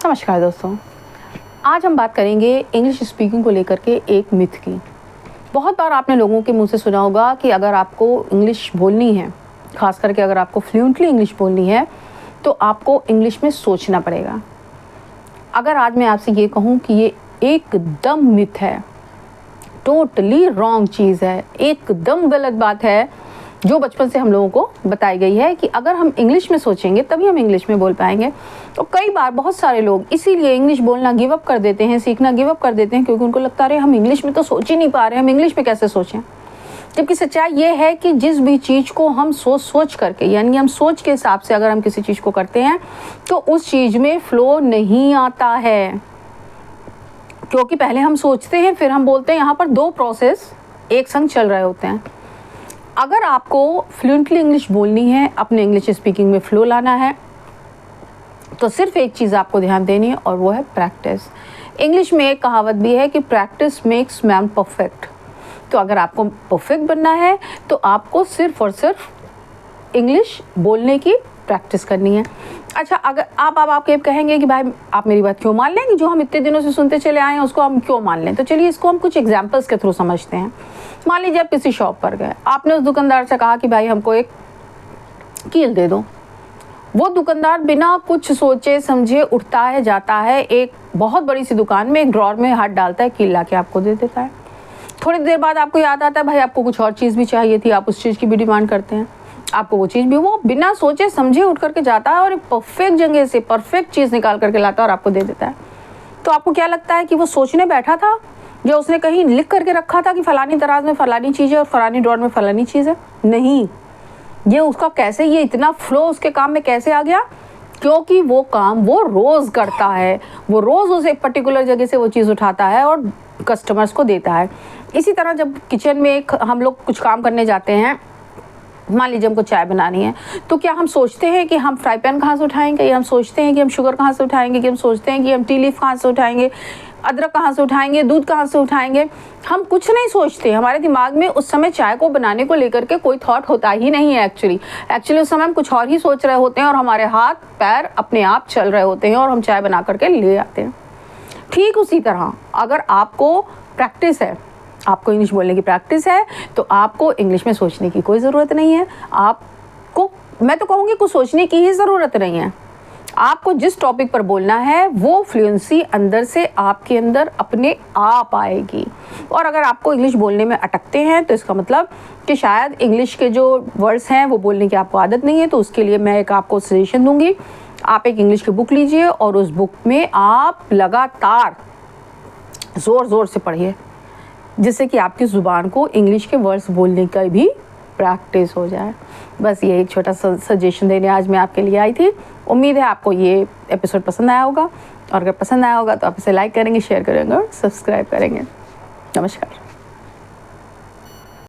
नमस्कार दोस्तों, आज हम बात करेंगे इंग्लिश स्पीकिंग को लेकर के एक मिथ की। बहुत बार आपने लोगों के मुंह से सुना होगा कि अगर आपको इंग्लिश बोलनी है, खास करके अगर आपको फ्लुएंटली इंग्लिश बोलनी है, तो आपको इंग्लिश में सोचना पड़ेगा। अगर आज मैं आपसे ये कहूँ कि ये एकदम मिथ है, टोटली रॉन्ग चीज़ है, एकदम गलत बात है, जो बचपन से हम लोगों को बताई गई है कि अगर हम इंग्लिश में सोचेंगे तभी हम इंग्लिश में बोल पाएंगे। तो कई बार बहुत सारे लोग इसीलिए इंग्लिश बोलना गिव अप कर देते हैं, सीखना गिव अप कर देते हैं, क्योंकि उनको लगता है हम इंग्लिश में तो सोच ही नहीं पा रहे, हम इंग्लिश में कैसे सोचें। जबकि सच्चाई ये है कि जिस भी चीज़ को हम सोच करके, यानी हम सोच के हिसाब से अगर हम किसी चीज़ को करते हैं तो उस चीज़ में फ्लो नहीं आता है, क्योंकि पहले हम सोचते हैं फिर हम बोलते हैं। यहाँ पर दो प्रोसेस एक संग चल रहे होते हैं। अगर आपको फ्लुएंटली इंग्लिश बोलनी है, अपने इंग्लिश स्पीकिंग में फ्लो लाना है, तो सिर्फ एक चीज़ आपको ध्यान देनी है और वो है प्रैक्टिस। इंग्लिश में एक कहावत भी है कि प्रैक्टिस मेक्स मैन परफेक्ट। तो अगर आपको परफेक्ट बनना है तो आपको सिर्फ और सिर्फ इंग्लिश बोलने की प्रैक्टिस करनी है। अच्छा, अगर आप कहेंगे कि भाई आप मेरी बात क्यों मान लें, कि जो हम इतने दिनों से सुनते चले आए हैं उसको हम क्यों मान लें। तो चलिए इसको हम कुछ एग्जांपल्स के थ्रू समझते हैं। मान लीजिए आप किसी शॉप पर गए, आपने उस दुकानदार से कहा कि भाई हमको एक कील दे दो। वो दुकानदार बिना कुछ सोचे समझे उठता है, जाता है, एक बहुत बड़ी सी दुकान में एक ड्रॉर में हाथ डालता है, कील ला के आपको दे देता है। थोड़ी देर बाद आपको याद आता है भाई आपको कुछ और चीज़ भी चाहिए थी, आप उस चीज़ की भी डिमांड करते हैं, आपको वो चीज़ भी, वो बिना सोचे समझे उठ करके जाता है और एक परफेक्ट जगह से परफेक्ट चीज़ निकाल करके लाता है और आपको दे देता है। तो आपको क्या लगता है कि वो सोचने बैठा था या उसने कहीं लिख करके रखा था कि फलानी दराज में फलानी चीज़ है और फलानी ड्रॉर में फलानी चीज़ है? नहीं, ये उसका कैसे, ये इतना फ्लो उसके काम में कैसे आ गया? क्योंकि वो काम वो रोज़ करता है, वो रोज़ उस एक पर्टिकुलर जगह से वो चीज़ उठाता है और कस्टमर्स को देता है। इसी तरह जब किचन में हम लोग कुछ काम करने जाते हैं, मान लीजिए हमको चाय बनानी है, तो क्या हम सोचते हैं कि हम फ्राई पैन कहाँ से उठाएंगे, या हम सोचते हैं कि हम शुगर कहाँ से उठाएंगे, कि हम सोचते हैं कि हम टी लीफ कहाँ से उठाएंगे, अदरक कहाँ से उठाएंगे, दूध कहाँ से उठाएंगे? हम कुछ नहीं सोचते। हमारे दिमाग में उस समय चाय को बनाने को लेकर के कोई थॉट होता ही नहीं है। एक्चुअली उस समय हम कुछ और ही सोच रहे होते हैं और हमारे हाथ पैर अपने आप चल रहे होते हैं और हम चाय बना करके ले आते हैं। ठीक उसी तरह अगर आपको प्रैक्टिस है, आपको इंग्लिश बोलने की प्रैक्टिस है, तो आपको इंग्लिश में सोचने की कोई ज़रूरत नहीं है। आपको, मैं तो कहूँगी, कुछ सोचने की ही ज़रूरत नहीं है। आपको जिस टॉपिक पर बोलना है वो फ्लुएंसी अंदर से आपके अंदर अपने आप आएगी। और अगर आपको इंग्लिश बोलने में अटकते हैं तो इसका मतलब कि शायद इंग्लिश के जो वर्ड्स हैं वो बोलने की आपको आदत नहीं है। तो उसके लिए मैं एक आपको सजेशन दूंगी, आप एक इंग्लिश की बुक लीजिए और उस बुक में आप लगातार ज़ोर से पढ़िए, जिससे कि आपकी ज़ुबान को इंग्लिश के वर्ड्स बोलने का भी प्रैक्टिस हो जाए। बस ये एक छोटा सा सजेशन देने आज मैं आपके लिए आई थी। उम्मीद है आपको ये एपिसोड पसंद आया होगा, और अगर पसंद आया होगा तो आप इसे लाइक करेंगे, शेयर करेंगे और सब्सक्राइब करेंगे। नमस्कार।